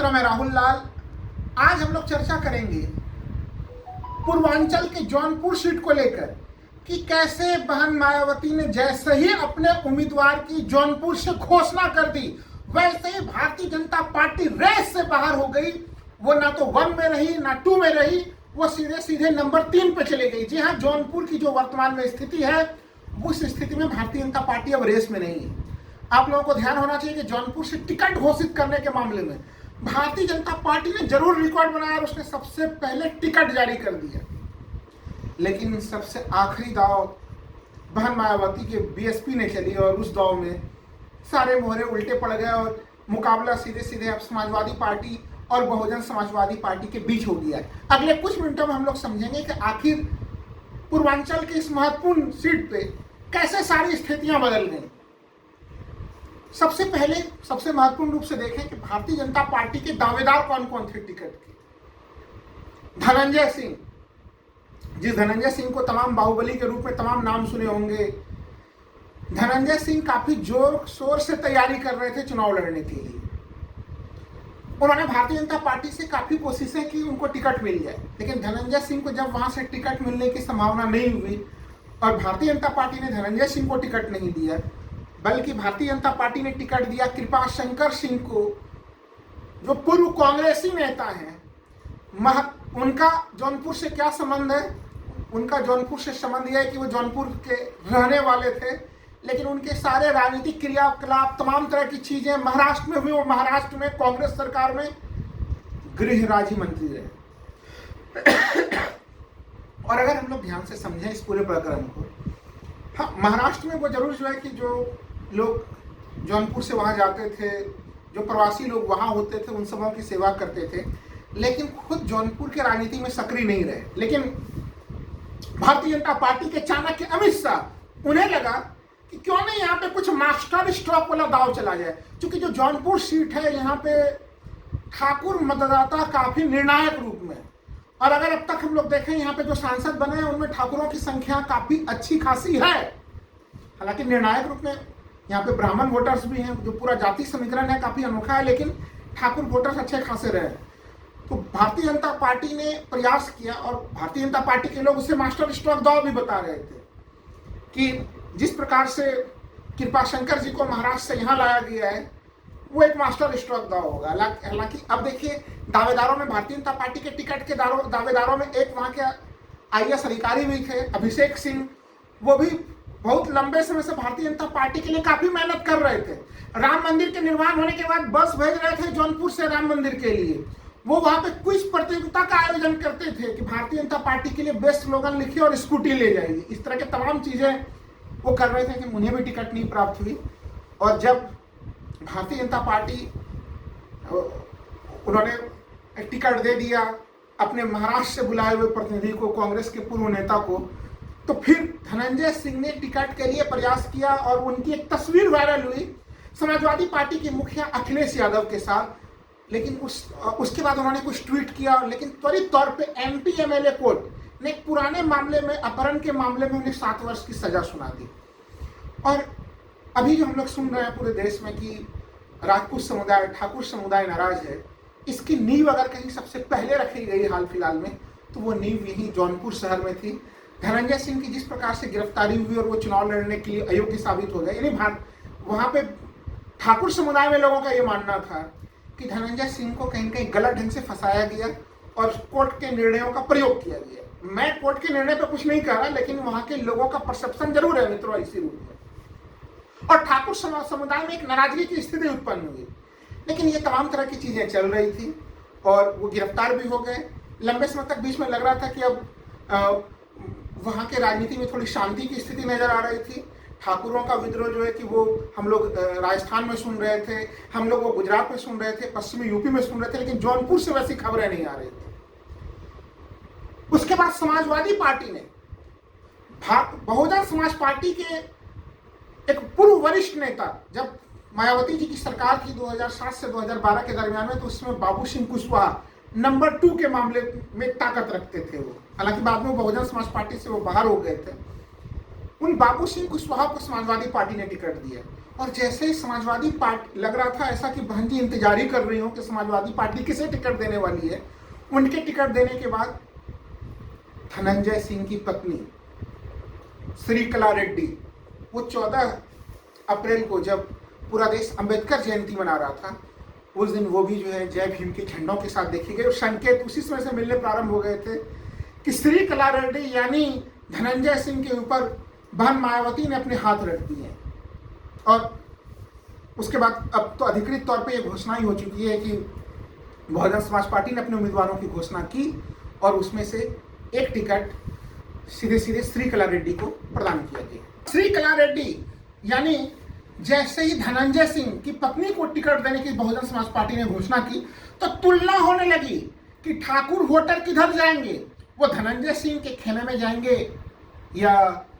मित्रों, मैं राहुल लाल। आज हम लोग चर्चा करेंगे पूर्वांचल के जौनपुर सीट को लेकर कि कैसे बहन मायावती ने जैसे ही अपने उम्मीदवार की जौनपुर से घोषणा कर दी वैसे ही भारतीय जनता पार्टी रेस से बाहर हो गई। वो ना तो 1 में रही ना 2 में रही, वो सीधे सीधे नंबर 3 पे चले गई। जी हाँ, जौनपुर की जो वर्तमान में स्थिति है उस स्थिति में भारतीय जनता पार्टी अब रेस में नहीं है। आप लोगों को ध्यान होना चाहिए कि जौनपुर से टिकट घोषित करने के मामले में भारतीय जनता पार्टी ने जरूर रिकॉर्ड बनाया और उसने सबसे पहले टिकट जारी कर दिया, लेकिन सबसे आखिरी दाव बहन मायावती के बीएसपी ने चली और उस दाव में सारे मोहरे उल्टे पड़ गए और मुकाबला सीधे सीधे अब समाजवादी पार्टी और बहुजन समाजवादी पार्टी के बीच हो गया है। अगले कुछ मिनटों में हम लोग समझेंगे कि आखिर पूर्वांचल की इस महत्वपूर्ण सीट पे कैसे सारी स्थितियां बदल गई। सबसे पहले सबसे महत्वपूर्ण रूप से देखें कि भारतीय जनता पार्टी के दावेदार कौन कौन थे टिकट के। धनंजय सिंह, जिस धनंजय सिंह को तमाम बाहुबली के रूप में तमाम नाम सुने होंगे, धनंजय सिंह काफी जोर शोर से तैयारी कर रहे थे चुनाव लड़ने के लिए। उन्होंने भारतीय जनता पार्टी से काफी कोशिशें की उनको टिकट मिल जाए, लेकिन धनंजय सिंह को जब वहां से टिकट मिलने की संभावना नहीं हुई और भारतीय जनता पार्टी ने धनंजय सिंह को टिकट नहीं दिया, बल्कि भारतीय जनता पार्टी ने टिकट दिया कृपा शंकर सिंह को, जो पूर्व कांग्रेसी नेता हैं। उनका जौनपुर से क्या संबंध है? उनका जौनपुर से संबंध यह है कि वो जौनपुर के रहने वाले थे, लेकिन उनके सारे राजनीतिक क्रियाकलाप तमाम तरह की चीजें महाराष्ट्र में हुई। वो महाराष्ट्र में कांग्रेस सरकार में गृह राज्य मंत्री रहे। और अगर हम लोग ध्यान से समझें इस पूरे प्रकरण को, हाँ, महाराष्ट्र में वो जरूर जो है कि जो लोग जौनपुर से वहां जाते थे, जो प्रवासी लोग वहां होते थे, उन सबों की सेवा करते थे, लेकिन खुद जौनपुर के राजनीति में सक्रिय नहीं रहे। लेकिन भारतीय जनता पार्टी के चाणक्य अमित शाह, उन्हें लगा कि क्यों नहीं यहाँ पे कुछ मास्टर स्ट्रोक वाला दाव चला जाए, क्योंकि जो जौनपुर सीट है यहाँ पे ठाकुर मतदाता काफी निर्णायक रूप में, और अगर अब तक हम लोग देखें यहाँ पे जो सांसद बने हैं उनमें ठाकुरों की संख्या काफी अच्छी खासी है। हालांकि निर्णायक रूप में यहाँ पे ब्राह्मण वोटर्स भी हैं, जो पूरा जाति समीकरण है काफी अनोखा है, लेकिन ठाकुर वोटर्स अच्छे खासे रहे। तो भारतीय जनता पार्टी ने प्रयास किया और भारतीय जनता पार्टी के लोग उसे मास्टर स्ट्रोक दाव भी बता रहे थे कि जिस प्रकार से कृपा शंकर जी को महाराष्ट्र से यहाँ लाया गया है वो एक मास्टर स्ट्रोक दाव होगा। हालांकि अब देखिए, दावेदारों में भारतीय जनता पार्टी के टिकट के दावेदारों में एक वहां के आईएएस अधिकारी भी थे, अभिषेक सिंह। वो भी बहुत लंबे समय से भारतीय जनता पार्टी के लिए काफी मेहनत कर रहे थे। राम मंदिर के निर्माण होने के बाद बस भेज रहे थे जौनपुर से राम मंदिर के लिए। वो वहां पे क्विज प्रतियोगिता का आयोजन करते थे कि भारतीय जनता पार्टी के लिए बेस्ट स्लोगन लिखिए और स्कूटी ले जाएगी। इस तरह के तमाम चीजें वो कर रहे थे कि उन्हें भी टिकट नहीं प्राप्त हुई। और जब भारतीय जनता पार्टी उन्होंने टिकट दे दिया अपने महाराष्ट्र से बुलाए हुए प्रतिनिधि को, कांग्रेस के पूर्व नेता को, तो फिर धनंजय सिंह ने टिकट के लिए प्रयास किया और उनकी एक तस्वीर वायरल हुई समाजवादी पार्टी के मुखिया अखिलेश यादव के साथ। लेकिन उसके बाद उन्होंने कुछ ट्वीट किया, लेकिन त्वरित तौर पे एमपी एमएलए कोर्ट ने एक पुराने मामले में, अपहरण के मामले में उन्हें 7 वर्ष की सजा सुना दी। और अभी जो हम लोग सुन रहे हैं पूरे देश में कि राजपूत समुदाय, ठाकुर समुदाय नाराज है, इसकी नींव अगर कहीं सबसे पहले रखी गई हाल फिलहाल में तो वो नींव यही जौनपुर शहर में थी। धनंजय सिंह की जिस प्रकार से गिरफ्तारी हुई और वो चुनाव लड़ने के लिए अयोग्य साबित हो गए, यानी वहां पे ठाकुर समुदाय में लोगों का ये मानना था कि धनंजय सिंह को कहीं कहीं गलत ढंग से फंसाया गया और कोर्ट के निर्णयों का प्रयोग किया गया। मैं कोर्ट के निर्णय पर कुछ नहीं कह रहा, लेकिन वहां के लोगों का परसेप्शन जरूर है मित्रों इसी रूप में। और ठाकुर समुदाय में एक नाराजगी की स्थिति उत्पन्न हुई। लेकिन ये तमाम तरह की चीजें चल रही थी और वो गिरफ्तार भी हो गए। लंबे समय तक बीच में लग रहा था कि अब वहां के राजनीति में थोड़ी शांति की स्थिति नजर आ रही थी। ठाकुरों का विद्रोह जो है कि वो हम लोग राजस्थान में सुन रहे थे, हम लोग वो गुजरात में सुन रहे थे, पश्चिमी यूपी में सुन रहे थे, लेकिन जौनपुर से वैसी खबरें नहीं आ रही थी। उसके बाद समाजवादी पार्टी ने, बहुजन समाज पार्टी के एक पूर्व वरिष्ठ नेता, जब मायावती जी की सरकार थी 2007 से 2012 के दरमियान में, तो उसमें बाबू सिंह कुशवाहा नंबर 2 के मामले में ताकत रखते थे वो। हालांकि बाद में बहुजन समाज पार्टी से वो बाहर हो गए थे। उन बाबू सिंह कुशवाहा को समाजवादी पार्टी ने टिकट दिया और जैसे ही समाजवादी पार्टी लग रहा था ऐसा कि बहन जी इंतजार ही कर रही हो कि समाजवादी पार्टी किसे टिकट देने वाली है, उनके टिकट देने के बाद धनंजय सिंह की पत्नी श्रीकला रेड्डी, वो 14 अप्रैल को जब पूरा देश अंबेडकर जयंती मना रहा था, उस दिन वो भी जो है जय भीम के झंडों के साथ देखी गई और संकेत उसी समय से मिलने प्रारंभ हो गए थे कि श्रीकला रेड्डी यानी धनंजय सिंह के ऊपर बहन मायावती ने अपने हाथ रख दिए। और उसके बाद अब तो अधिकृत तौर पे ये घोषणा ही हो चुकी है कि बहुजन समाज पार्टी ने अपने उम्मीदवारों की घोषणा की और उसमें से एक टिकट सीधे सीधे श्रीकला रेड्डी को प्रदान किया गया। श्रीकला रेड्डी यानी जैसे ही धनंजय सिंह की पत्नी को टिकट देने की बहुजन समाज पार्टी ने घोषणा की तो तुलना होने लगी कि ठाकुर वोटर किधर जाएंगे, वो धनंजय सिंह के खेमे में जाएंगे या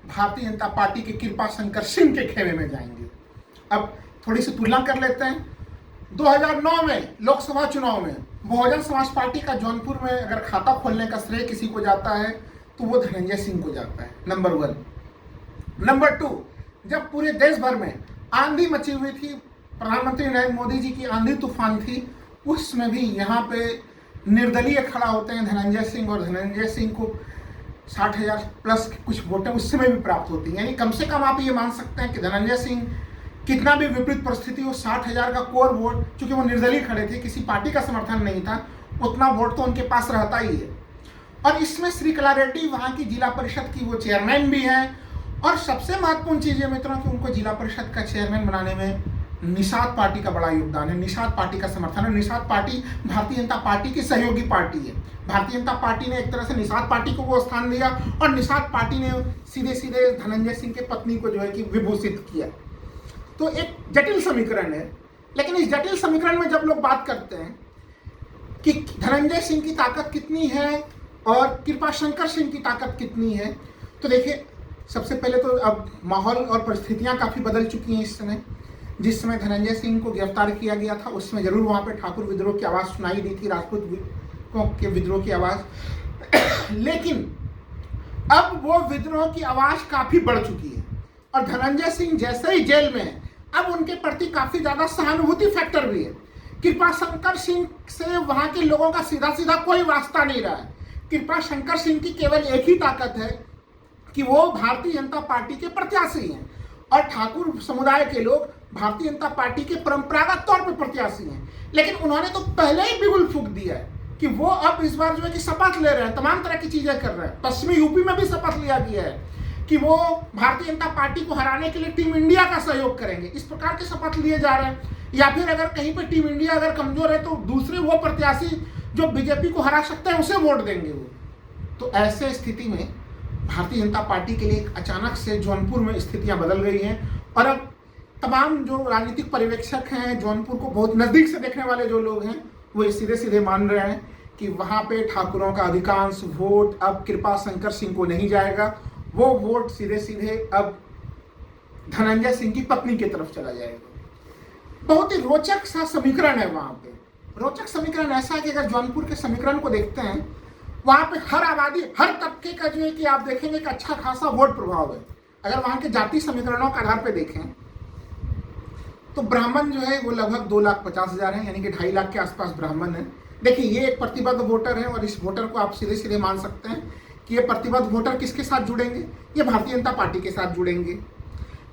भारतीय जनता पार्टी के कृपा शंकर सिंह के खेमे में जाएंगे। अब थोड़ी सी तुलना कर लेते हैं। 2009 में लोकसभा चुनाव में बहुजन समाज पार्टी का जौनपुर में अगर खाता खोलने का श्रेय किसी को जाता है तो वो धनंजय सिंह को जाता है, नंबर 1। नंबर 2, जब पूरे देश भर में आंधी मची हुई थी, प्रधानमंत्री नरेंद्र मोदी जी की आंधी तूफान थी, उसमें भी यहाँ पे निर्दलीय खड़ा होते हैं धनंजय सिंह और धनंजय सिंह को 60,000 प्लस कुछ वोटें उस समय भी प्राप्त होती हैं। यानी कम से कम आप ये मान सकते हैं कि धनंजय सिंह कितना भी विपरीत परिस्थिति हो 60,000 का कोर वोट, चूंकि वो निर्दलीय खड़े थे, किसी पार्टी का समर्थन नहीं था, उतना वोट तो उनके पास रहता ही है। और इसमें श्रीकला रेड्डी वहाँ की जिला परिषद की वो चेयरमैन भी हैं और सबसे महत्वपूर्ण चीज़ है मित्रों कि उनको जिला परिषद का चेयरमैन बनाने में निषाद पार्टी का बड़ा योगदान है, निषाद पार्टी का समर्थन है। निषाद पार्टी भारतीय जनता पार्टी की सहयोगी पार्टी है। भारतीय जनता पार्टी ने एक तरह से निषाद पार्टी को वो स्थान दिया और निषाद पार्टी ने सीधे सीधे धनंजय सिंह के पत्नी को जो है कि विभूषित किया। तो एक जटिल समीकरण है, लेकिन इस जटिल समीकरण में जब लोग बात करते हैं कि धनंजय सिंह की ताकत कितनी है और कृपा शंकर सिंह की ताकत कितनी है, तो देखिए सबसे पहले तो अब माहौल और परिस्थितियां काफ़ी बदल चुकी हैं इस समय। जिस समय धनंजय सिंह को गिरफ्तार किया गया था उस समय जरूर वहाँ पे ठाकुर विद्रोह की आवाज़ सुनाई दी थी, राजपूत के विद्रोह की आवाज़, लेकिन अब वो विद्रोह की आवाज़ काफ़ी बढ़ चुकी है और धनंजय सिंह जैसे ही जेल में है अब उनके प्रति काफ़ी ज़्यादा सहानुभूति फैक्टर भी है। कृपा शंकर सिंह से वहाँ के लोगों का सीधा सीधा कोई वास्ता नहीं रहा है। कृपा शंकर सिंह की केवल एक ही ताकत है कि वो भारतीय जनता पार्टी के प्रत्याशी हैं और ठाकुर समुदाय के लोग भारतीय जनता पार्टी के परंपरागत तौर पर प्रत्याशी हैं। लेकिन उन्होंने तो पहले ही बिगुल फूंक दिया है कि वो अब इस बार जो है कि शपथ ले रहे हैं, तमाम तरह की चीज़ें कर रहे हैं। पश्चिमी यूपी में भी शपथ लिया गया है कि वो भारतीय जनता पार्टी को हराने के लिए टीम इंडिया का सहयोग करेंगे। इस प्रकार के शपथ लिए जा रहे हैं। या फिर अगर कहीं पर टीम इंडिया अगर कमजोर है तो दूसरे वो प्रत्याशी जो बीजेपी को हरा सकते हैं उसे वोट देंगे वो। तो ऐसे स्थिति में भारतीय जनता पार्टी के लिए अचानक से जौनपुर में स्थितियां बदल गई हैं और अब तमाम जो राजनीतिक पर्यवेक्षक हैं, जौनपुर को बहुत नज़दीक से देखने वाले जो लोग हैं, वो सीधे सीधे मान रहे हैं कि वहाँ पे ठाकुरों का अधिकांश वोट अब कृपा शंकर सिंह को नहीं जाएगा, वो वोट सीधे सीधे अब धनंजय सिंह की पत्नी की तरफ चला जाएगा। बहुत ही रोचक सा समीकरण है वहाँ पे। रोचक समीकरण ऐसा है कि अगर जौनपुर के समीकरण को देखते हैं, वहाँ पे हर आबादी, हर तबके का जो है कि आप देखेंगे कि अच्छा खासा वोट प्रभाव है। अगर वहाँ के जाति समीकरणों के आधार पे देखें तो ब्राह्मण जो है वो लगभग 2,50,000 है, यानी कि 2.5 लाख के आसपास ब्राह्मण है। देखिए ये एक प्रतिबद्ध वोटर है और इस वोटर को आप सीधे सीधे मान सकते हैं कि ये प्रतिबद्ध वोटर किसके साथ जुड़ेंगे, ये भारतीय जनता पार्टी के साथ जुड़ेंगे।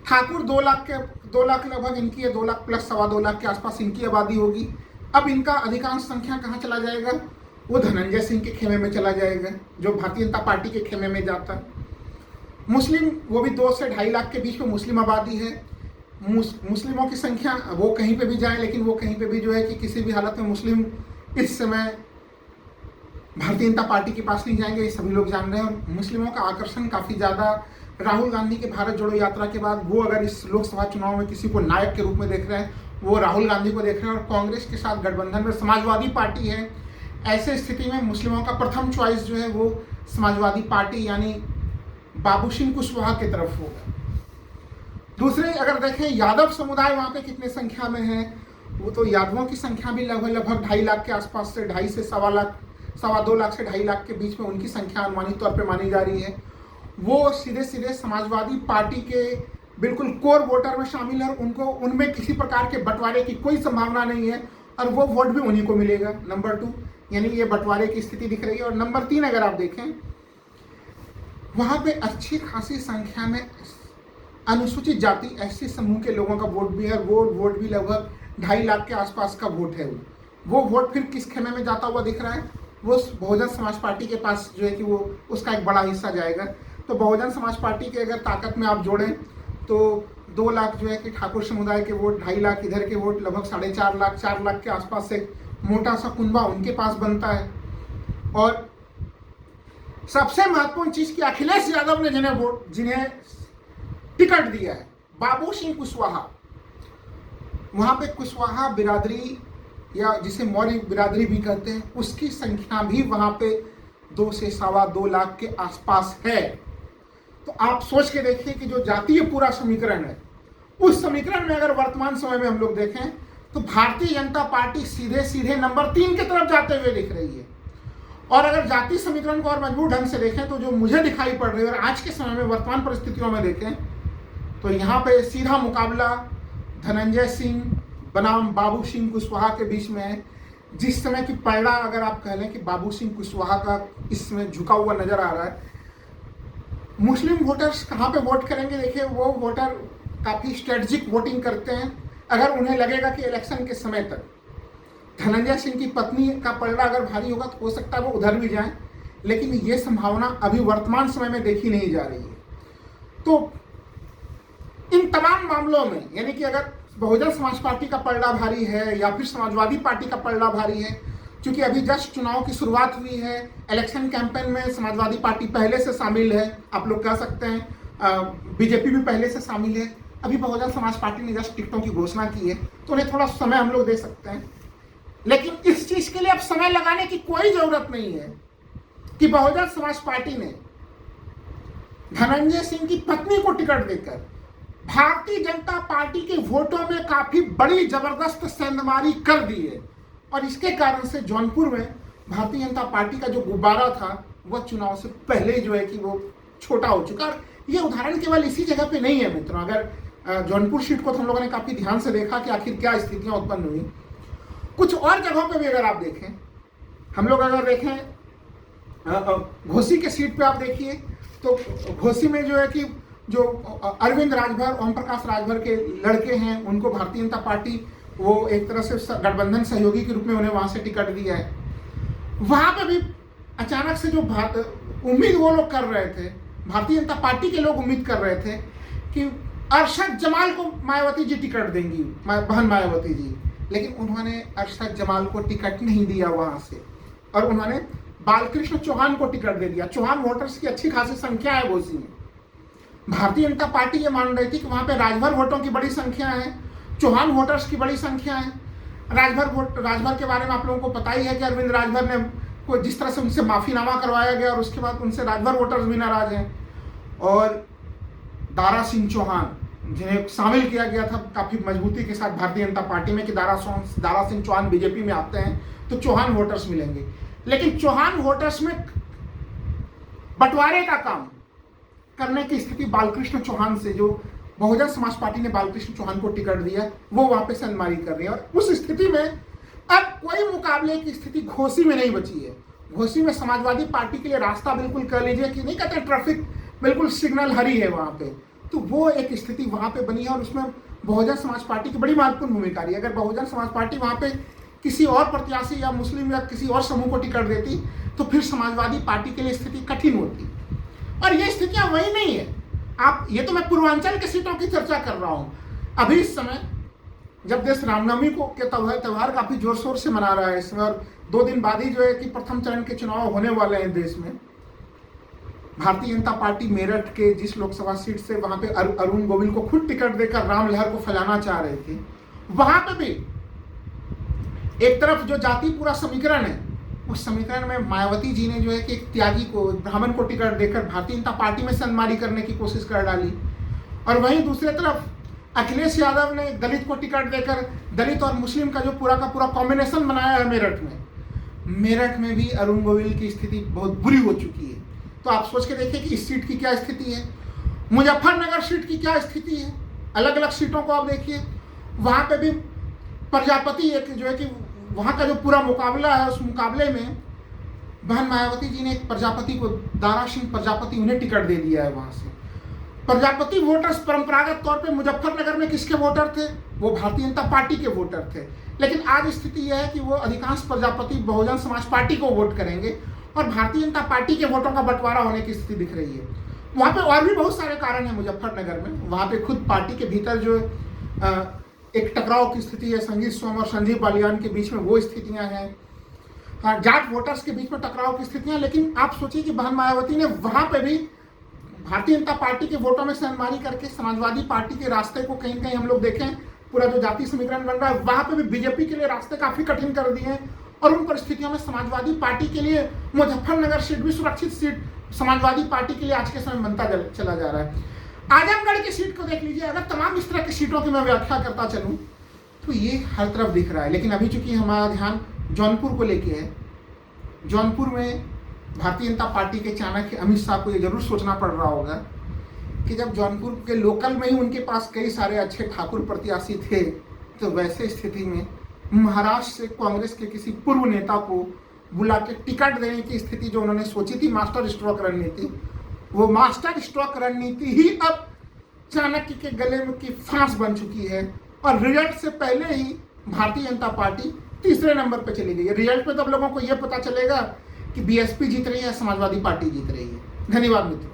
ठाकुर 2 लाख लगभग इनकी है, 2 लाख प्लस 2.25 लाख के आसपास इनकी आबादी होगी। अब इनका अधिकांश संख्या कहाँ चला जाएगा, वो धनंजय सिंह के खेमे में चला जाएगा जो भारतीय जनता पार्टी के खेमे में जाता है। मुस्लिम वो भी 2 से 2.5 लाख के बीच में मुस्लिम आबादी है। मुस्लिमों की संख्या वो कहीं पे भी जाए, लेकिन वो कहीं पे भी जो है कि किसी भी हालत में मुस्लिम इस समय भारतीय जनता पार्टी के पास नहीं जाएंगे, ये सभी लोग जान रहे हैं। और मुस्लिमों का आकर्षण काफ़ी ज़्यादा राहुल गांधी के भारत जोड़ो यात्रा के बाद वो अगर इस लोकसभा चुनाव में किसी को नायक के रूप में देख रहे हैं, वो राहुल गांधी को देख रहे हैं। और कांग्रेस के साथ गठबंधन में समाजवादी पार्टी है। ऐसे स्थिति में मुस्लिमों का प्रथम चॉइस जो है वो समाजवादी पार्टी यानी बाबू सिंह कुशवाहा की तरफ होगा। दूसरे अगर देखें यादव समुदाय वहाँ पे कितने संख्या में है, वो तो यादवों की संख्या भी लगभग 2.5 लाख के आसपास से 2.5 से 2.25 लाख, 2.25 लाख से 2.5 लाख के बीच में उनकी संख्या अनुमानित तौर पे मानी जा रही है। वो सीधे सीधे समाजवादी पार्टी के बिल्कुल कोर वोटर में शामिल है, उनको उनमें किसी प्रकार के बंटवारे की कोई संभावना नहीं है और वो वोट भी उन्हीं को मिलेगा। नंबर 2 यानी ये बंटवारे की स्थिति दिख रही है। और नंबर 3 अगर आप देखें, वहां पे अच्छी खासी संख्या में अनुसूचित जाति एससी समूह के लोगों का वोट भी है। वो वोट भी लगभग 2.5 लाख के आसपास का वोट है। वो वोट फिर किस खेमे में जाता हुआ दिख रहा है? वो बहुजन समाज पार्टी के पास जो है कि वो उसका एक बड़ा हिस्सा जाएगा। तो बहुजन समाज पार्टी के अगर ताकत में आप जोड़ें तो 2 लाख जो है कि ठाकुर समुदाय के वोट, 2.5 लाख इधर के वोट, लगभग 4.5 लाख 4 लाख के आसपास एक मोटा सा कुनबा उनके पास बनता है। और सबसे महत्वपूर्ण चीज कि अखिलेश यादव ने जिन्हें टिकट दिया है, बाबू सिंह कुशवाहा, वहां पे कुशवाहा बिरादरी या जिसे मौर्य बिरादरी भी कहते हैं, उसकी संख्या भी वहां पे 2 से 2.25 लाख के आसपास है। तो आप सोच के देखिए कि जो जातीय पूरा समीकरण है, उस समीकरण में अगर वर्तमान समय में हम लोग देखें तो भारतीय जनता पार्टी सीधे सीधे नंबर 3 की तरफ जाते हुए दिख रही है। और अगर जातीय समीकरण को और मजबूत ढंग से देखें तो जो मुझे दिखाई पड़ रही है, और आज के समय में वर्तमान परिस्थितियों में देखें तो यहाँ पे सीधा मुकाबला धनंजय सिंह बनाम बाबू सिंह कुशवाहा के बीच में है। जिस समय की पलड़ा अगर आप कह लें कि बाबू सिंह कुशवाहा का इसमें झुका हुआ नजर आ रहा है। मुस्लिम वोटर्स कहाँ पे वोट करेंगे? देखिए, वो वोटर काफ़ी स्ट्रेटजिक वोटिंग करते हैं। अगर उन्हें लगेगा कि इलेक्शन के समय तक धनंजय सिंह की पत्नी का पलड़ा अगर भारी होगा तो हो सकता है वो उधर भी जाएं, लेकिन ये संभावना अभी वर्तमान समय में देखी नहीं जा रही है। तो इन तमाम मामलों में यानी कि अगर बहुजन समाज पार्टी का पलड़ा भारी है या फिर समाजवादी पार्टी का पलड़ा भारी है, क्योंकि अभी जस्ट चुनाव की शुरुआत हुई है, इलेक्शन कैंपेन में समाजवादी पार्टी पहले से शामिल है, आप लोग कह सकते हैं बीजेपी भी पहले से शामिल है। अभी बहुजन समाज पार्टी ने जस्ट टिकटों की घोषणा की है, तो उन्हें थोड़ा समय हम लोग दे सकते हैं। लेकिन इस चीज के लिए अब समय लगाने की कोई जरूरत नहीं है कि बहुजन समाज पार्टी ने धनंजय सिंह की पत्नी को टिकट देकर भारतीय जनता पार्टी के वोटों में काफी बड़ी जबरदस्त सेंधमारी कर दी है। और इसके कारण से जौनपुर में भारतीय जनता पार्टी का जो गुब्बारा था वह चुनाव से पहले जो है कि वो छोटा हो चुका। और ये उदाहरण केवल इसी जगह पे नहीं है मित्रों, अगर जौनपुर सीट को तो हम लोगों ने काफी ध्यान से देखा कि आखिर क्या स्थितियां उत्पन्न हुई। कुछ और जगहों पे भी अगर आप देखें, हम लोग अगर देखें घोसी के सीट पे आप देखिए तो घोसी में जो है कि जो अरविंद राजभर, ओम प्रकाश राजभर के लड़के हैं, उनको भारतीय जनता पार्टी वो एक तरह से गठबंधन सहयोगी के रूप में उन्हें वहां से टिकट दिया है। वहां पे भी अचानक से जो उम्मीद वो लोग कर रहे थे, भारतीय जनता पार्टी के लोग उम्मीद कर रहे थे कि अरशद जमाल को मायावती जी टिकट देंगी, बहन मायावती जी, लेकिन उन्होंने अरशद जमाल को टिकट नहीं दिया वहां से, और उन्होंने बालकृष्ण चौहान को टिकट दे दिया। चौहान वोटर्स की अच्छी खासी संख्या है घोसी में। भारतीय जनता पार्टी ये मान रही थी कि वहां पे राजभर वोटों की बड़ी संख्या है, चौहान वोटर्स की बड़ी संख्या है। राजभर के बारे में आप लोगों को पता ही है कि अरविंद राजभर ने को जिस तरह से उनसे माफीनामा करवाया गया और उसके बाद उनसे राजभर वोटर्स भी नाराज हैं। और दारा सिंह चौहान जिन्हें शामिल किया गया था काफी मजबूती के साथ भारतीय जनता पार्टी में कि दारा सिंह चौहान बीजेपी में आते हैं तो चौहान वोटर्स मिलेंगे, लेकिन चौहान वोटर्स में बंटवारे का काम करने की स्थिति बालकृष्ण चौहान से, जो बहुजन समाज पार्टी ने बालकृष्ण चौहान को टिकट दिया, वो वहां पे सनमारी कर रही है। और उस स्थिति में अब कोई मुकाबले की स्थिति घोसी में नहीं बची है। घोसी में समाजवादी पार्टी के लिए रास्ता बिल्कुल कह लीजिए कि नहीं कहते ट्रैफिक बिल्कुल सिग्नल हरी है वहां पे, तो वो एक स्थिति वहां पे बनी है और उसमें बहुजन समाज पार्टी की बड़ी महत्वपूर्ण भूमिका रही है। अगर बहुजन समाज पार्टी वहां पे किसी और प्रत्याशी या मुस्लिम या किसी और समूह को टिकट देती तो फिर समाजवादी पार्टी के लिए स्थिति कठिन होती। और ये स्थितियां वही नहीं है। आप ये तो मैं पूर्वांचल के सीटों की चर्चा कर रहा हूं। अभी इस समय जब देश रामनवमी को के त्यौहार काफी जोर शोर से मना रहा है इसमें, और 2 दिन बाद ही जो है कि प्रथम चरण के चुनाव होने वाले हैं देश में, भारतीय जनता पार्टी मेरठ के जिस लोकसभा सीट से वहां पे अरुण गोविल को खुद टिकट देकर राम लहर को फैलाना चाह रहे थे, वहां पे भी एक तरफ जो जाति पूरा समीकरण है, उस समीकरण में मायावती जी ने जो है कि एक त्यागी को, ब्राह्मण को टिकट देकर भारतीय जनता पार्टी में सनमारी करने की कोशिश कर डाली। और वहीं दूसरी तरफ अखिलेश यादव ने दलित को टिकट देकर दलित और मुस्लिम का जो पूरा का पूरा कॉम्बिनेशन बनाया है मेरठ में भी अरुण गोविल की स्थिति बहुत बुरी हो चुकी है। तो आप सोच के देखिए कि इस सीट की क्या स्थिति है। मुजफ्फरनगर सीट की क्या स्थिति है, अलग अलग सीटों को आप देखिए, वहां पे भी प्रजापति एक जो है कि वहां का जो पूरा मुकाबला है, उस मुकाबले में बहन मायावती जी ने एक प्रजापति को, दारा सिंह प्रजापति, उन्हें टिकट दे दिया है वहां से। प्रजापति वोटर्स परंपरागत तौर पे मुजफ्फरनगर में किसके वोटर थे? वो भारतीय जनता पार्टी के वोटर थे। लेकिन आज स्थिति यह है कि वो अधिकांश प्रजापति बहुजन समाज पार्टी को वोट करेंगे और भारतीय जनता पार्टी के वोटों का बंटवारा होने की स्थिति दिख रही है। वहां पे और भी बहुत सारे कारण है मुजफ्फरनगर में। वहां पे खुद पार्टी के भीतर जो एक टकराव की स्थिति है, संजीव सोम और संजीव बालियान के बीच में, वो स्थितियां हैं। जाट वोटर्स के बीच में टकराव की स्थितियां। लेकिन आप सोचिए कि बहन मायावती ने वहां पे भी भारतीय जनता पार्टी के वोटों में सहनमानी करके समाजवादी पार्टी के रास्ते को कहीं कहीं हम लोग देखें, पूरा जो जाति समीकरण बन रहा है, वहां पे भी बीजेपी के लिए रास्ते काफी कठिन कर दिए हैं। और उन परिस्थितियों में समाजवादी पार्टी के लिए मुजफ्फरनगर सीट भी सुरक्षित सीट समाजवादी पार्टी के लिए आज के समय बनता चला जा रहा है। आजमगढ़ की सीट को देख लीजिए, अगर तमाम इस तरह की सीटों की मैं व्याख्या करता चलूं तो ये हर तरफ दिख रहा है। लेकिन अभी चूंकि हमारा ध्यान जौनपुर को लेके है, जौनपुर में भारतीय जनता पार्टी के चाणक्य अमित शाह को ये जरूर सोचना पड़ रहा होगा कि जब जौनपुर के लोकल में ही उनके पास कई सारे अच्छे ठाकुर प्रत्याशी थे, तो वैसे स्थिति में महाराष्ट्र से कांग्रेस के किसी पूर्व नेता को बुला के टिकट देने की स्थिति जो उन्होंने सोची थी, मास्टर स्ट्रोक रणनीति, वो मास्टर स्ट्रोक रणनीति ही अब चाणक्य के गले में की फांस बन चुकी है। और रिजल्ट से पहले ही भारतीय जनता पार्टी तीसरे नंबर पर चली गई है। रिजल्ट पे तो अब लोगों को यह पता चलेगा कि बीएसपी जीत रही है, समाजवादी पार्टी जीत रही है। धन्यवाद मित्रों।